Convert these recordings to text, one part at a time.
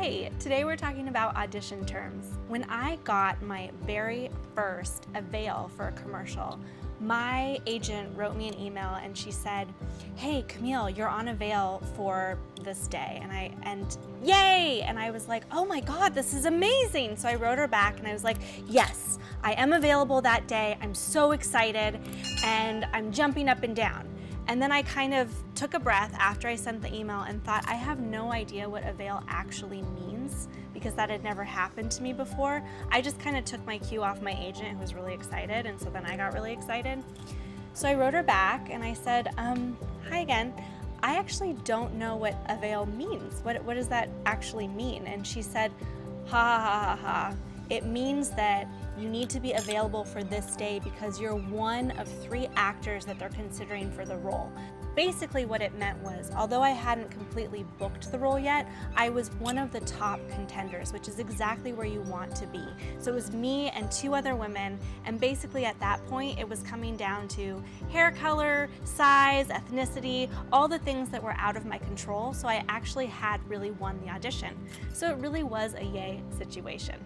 Hey, today we're talking about audition terms. When I got my very first avail for a commercial, my agent wrote me an email and she said, "Hey Camille, you're on avail for this day." And yay! And I was like, "Oh my God, this is amazing." So I wrote her back and I was like, "Yes, I am available that day. I'm so excited and I'm jumping up and down." And then I kind of took a breath after I sent the email and thought, I have no idea what avail actually means because that had never happened to me before. I just kind of took my cue off my agent who was really excited, and so then I got really excited. So I wrote her back and I said, "Hi again. I actually don't know what avail means. What does that actually mean?" And she said, "Ha ha ha ha. It means that you need to be available for this day because you're one of 3 actors that they're considering for the role." Basically what it meant was, although I hadn't completely booked the role yet, I was one of the top contenders, which is exactly where you want to be. So it was me and 2 other women, and basically at that point it was coming down to hair color, size, ethnicity, all the things that were out of my control, so I actually had really won the audition. So it really was a yay situation.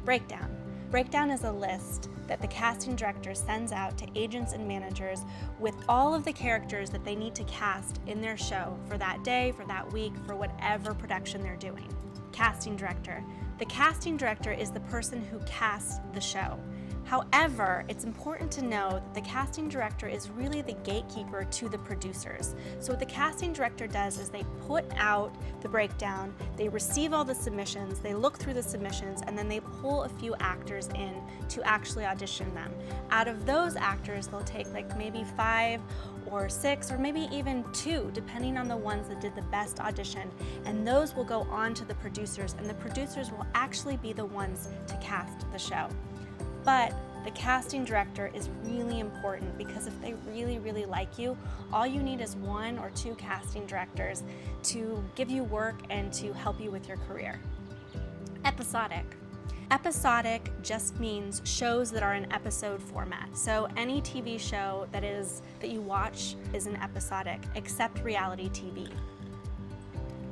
Breakdown. Breakdown is a list that the casting director sends out to agents and managers with all of the characters that they need to cast in their show for that day, for that week, for whatever production they're doing. Casting director. The casting director is the person who casts the show. However, it's important to know that the casting director is really the gatekeeper to the producers. So what the casting director does is they put out the breakdown, they receive all the submissions, they look through the submissions, and then they pull a few actors in to actually audition them. Out of those actors, they'll take like maybe 5 or 6 or maybe even 2, depending on the ones that did the best audition, and those will go on to the producers, and the producers will actually be the ones to cast the show. But the casting director is really important because if they really, really like you, all you need is 1 or 2 casting directors to give you work and to help you with your career. Episodic. Episodic just means shows that are in episode format. So any TV show that you watch is an episodic, except reality TV.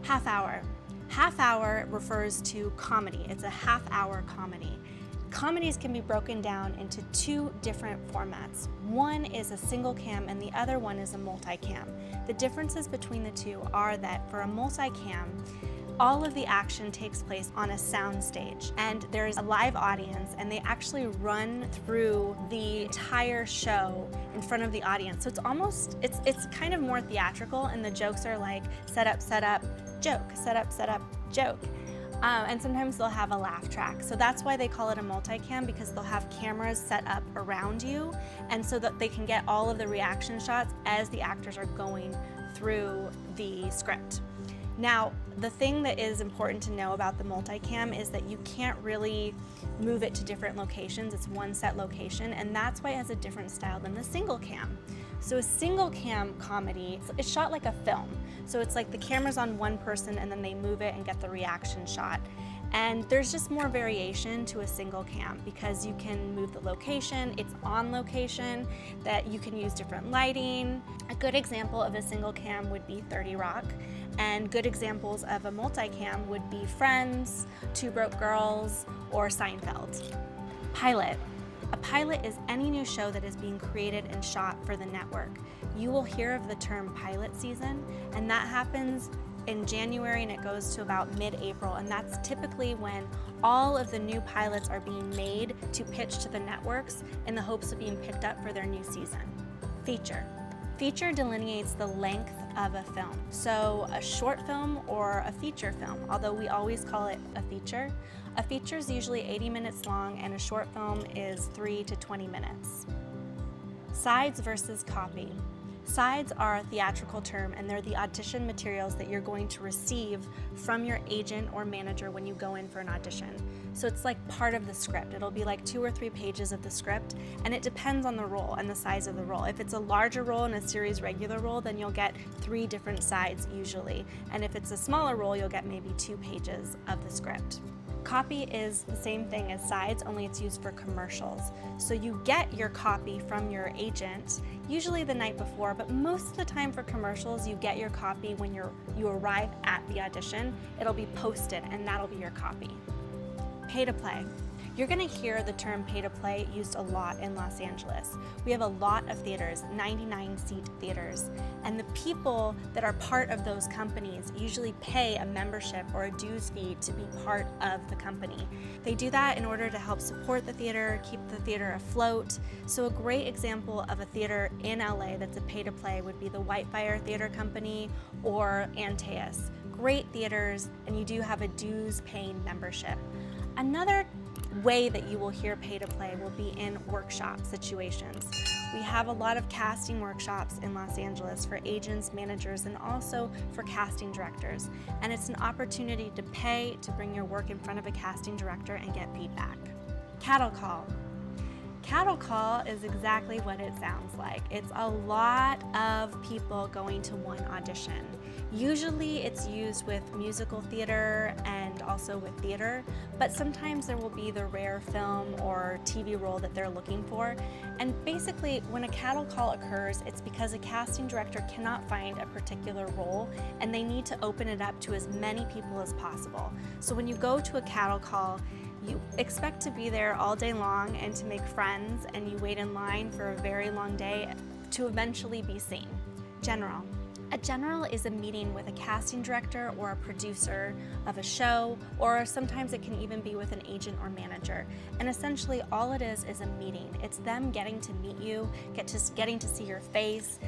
Half hour. Half hour refers to comedy. It's a half-hour comedy. Comedies can be broken down into 2 different formats. One is a single cam and the other one is a multicam. The differences between the 2 are that for a multicam, all of the action takes place on a sound stage, and there's a live audience, and they actually run through the entire show in front of the audience. So it's kind of more theatrical, and the jokes are like set up, joke, set up, joke. And sometimes they'll have a laugh track. So that's why they call it a multicam, because they'll have cameras set up around you, and so that they can get all of the reaction shots as the actors are going through the script. Now, the thing that is important to know about the multicam is that you can't really move it to different locations. It's one set location, and that's why it has a different style than the single cam. So a single cam comedy, it's shot like a film. So it's like the camera's on one person and then they move it and get the reaction shot. And there's just more variation to a single cam because you can move the location, it's on location, that you can use different lighting. A good example of a single cam would be 30 Rock, and good examples of a multicam would be Friends, Two Broke Girls, or Seinfeld. Pilot. A pilot is any new show that is being created and shot for the network. You will hear of the term pilot season, and that happens in January and it goes to about mid-April, and that's typically when all of the new pilots are being made to pitch to the networks in the hopes of being picked up for their new season. Feature. Feature delineates the length of a film. So a short film or a feature film, although we always call it a feature. A feature is usually 80 minutes long and a short film is 3 to 20 minutes. Sides versus copy. Sides are a theatrical term, and they're the audition materials that you're going to receive from your agent or manager when you go in for an audition. So it's like part of the script. It'll be like 2 or 3 pages of the script, and it depends on the role and the size of the role. If it's a larger role and a series regular role, then you'll get 3 different sides usually. And if it's a smaller role, you'll get maybe 2 pages of the script. Copy is the same thing as sides, only it's used for commercials. So you get your copy from your agent, usually the night before, but most of the time for commercials, you get your copy when you arrive at the audition. It'll be posted, and that'll be your copy. Pay to play. You're gonna hear the term pay to play used a lot in Los Angeles. We have a lot of theaters, 99-seat theaters, and the people that are part of those companies usually pay a membership or a dues fee to be part of the company. They do that in order to help support the theater, keep the theater afloat. So a great example of a theater in LA that's a pay to play would be the Whitefire Theater Company or Antaeus. Great theaters, and you do have a dues paying membership. Another way that you will hear pay to play will be in workshop situations. We have a lot of casting workshops in Los Angeles for agents, managers, and also for casting directors. And it's an opportunity to pay to bring your work in front of a casting director and get feedback. Cattle call. Cattle call is exactly what it sounds like. It's a lot of people going to one audition. Usually it's used with musical theater and also with theater, but sometimes there will be the rare film or TV role that they're looking for. And basically, when a cattle call occurs, it's because a casting director cannot find a particular role and they need to open it up to as many people as possible. So when you go to a cattle call, you expect to be there all day long and to make friends, and you wait in line for a very long day to eventually be seen. General. A general is a meeting with a casting director or a producer of a show, or sometimes it can even be with an agent or manager. And essentially all it is a meeting. It's them getting to meet you, getting to see your face,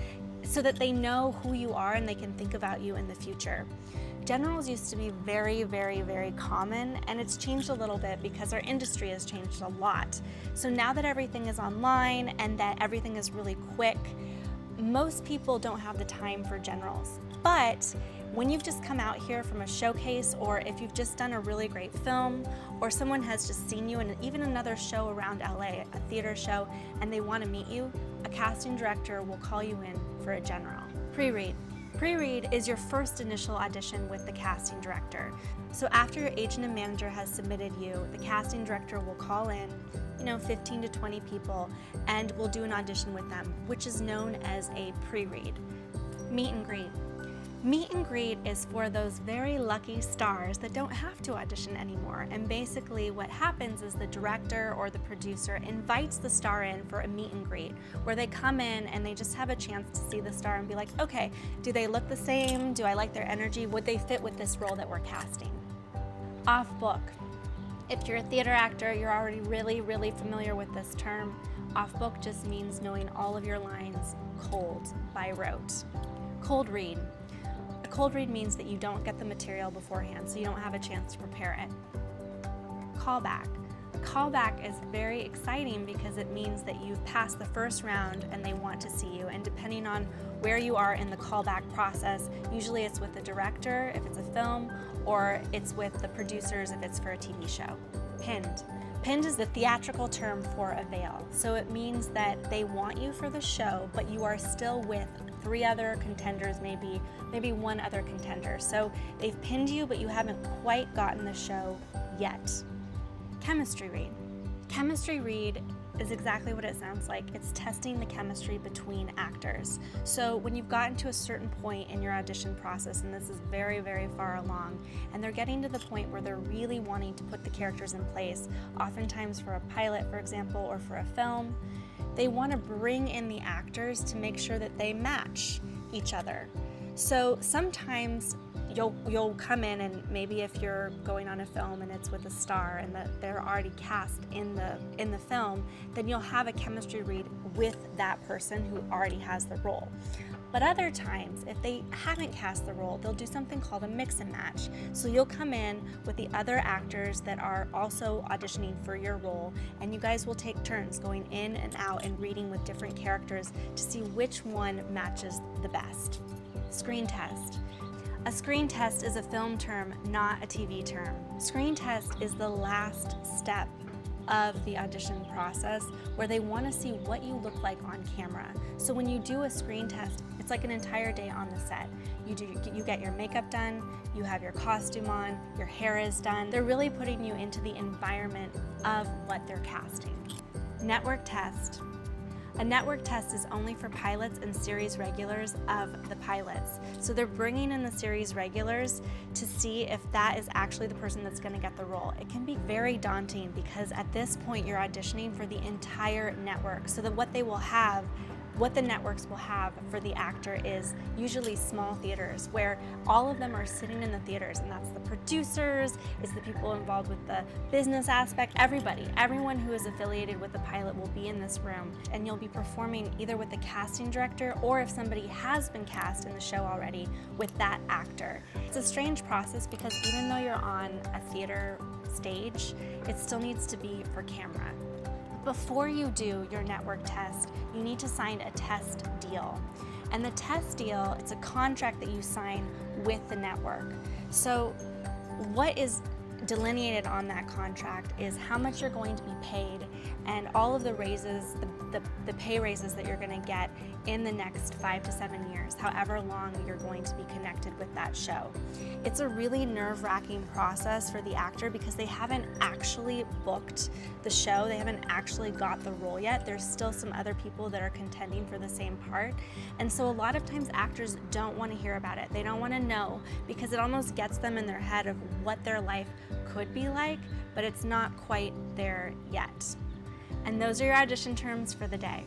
so that they know who you are and they can think about you in the future. Generals used to be very, very, very common, and it's changed a little bit because our industry has changed a lot. So now that everything is online and that everything is really quick, most people don't have the time for generals. But when you've just come out here from a showcase, or if you've just done a really great film, or someone has just seen you in even another show around LA, a theater show, and they want to meet you, a casting director will call you in for a general. Pre-read. Pre-read is your first initial audition with the casting director. So after your agent and manager has submitted you, the casting director will call in, 15 to 20 people, and we'll do an audition with them, which is known as a pre-read. Meet and greet. Meet and greet is for those very lucky stars that don't have to audition anymore. And basically what happens is the director or the producer invites the star in for a meet and greet, where they come in and they just have a chance to see the star and be like, okay, do they look the same? Do I like their energy? Would they fit with this role that we're casting? Off book. If you're a theater actor, you're already really, really familiar with this term. Off book just means knowing all of your lines cold, by rote. Cold read. A cold read means that you don't get the material beforehand, so you don't have a chance to prepare it. Callback. A callback is very exciting because it means that you've passed the first round and they want to see you, and depending on where you are in the callback process, usually it's with the director if it's a film, or it's with the producers if it's for a TV show. Pinned. Pinned is the theatrical term for a veil. So it means that they want you for the show, but you are still with 3 other contenders, maybe 1 other contender. So they've pinned you, but you haven't quite gotten the show yet. Chemistry read. Chemistry read is exactly what it sounds like. It's testing the chemistry between actors. So when you've gotten to a certain point in your audition process, and this is very, very far along, and they're getting to the point where they're really wanting to put the characters in place, oftentimes for a pilot, for example, or for a film, they want to bring in the actors to make sure that they match each other. So sometimes you'll come in, and maybe if you're going on a film and it's with a star and that they're already cast in the film, then you'll have a chemistry read with that person who already has the role. But other times, if they haven't cast the role, they'll do something called a mix and match. So you'll come in with the other actors that are also auditioning for your role, and you guys will take turns going in and out and reading with different characters to see which one matches the best. Screen test. A screen test is a film term, not a TV term. Screen test is the last step of the audition process where they want to see what you look like on camera. So when you do a screen test, it's It's like an entire day on the set. You get your makeup done, you have your costume on, your hair is done. They're really putting you into the environment of what they're casting. Network test. A network test is only for pilots and series regulars of the pilots. So they're bringing in the series regulars to see if that is actually the person that's going to get the role. It can be very daunting because at this point you're auditioning for the entire network. So that what the networks will have for the actor is usually small theaters where all of them are sitting in the theaters, and that's the producers, it's the people involved with the business aspect, everyone who is affiliated with the pilot will be in this room, and you'll be performing either with the casting director or if somebody has been cast in the show already with that actor. It's a strange process because even though you're on a theater stage, it still needs to be for camera. Before you do your network test, you need to sign a test deal. And the test deal, it's a contract that you sign with the network. So what is delineated on that contract is how much you're going to be paid and all of the raises, the pay raises that you're going to get in the next 5 to 7 years, however long you're going to be connected with that show. It's a really nerve-wracking process for the actor because they haven't actually booked the show, they haven't actually got the role yet. There's still some other people that are contending for the same part. And so a lot of times actors don't want to hear about it. They don't want to know because it almost gets them in their head of what their life could be like, but it's not quite there yet. And those are your audition terms for the day.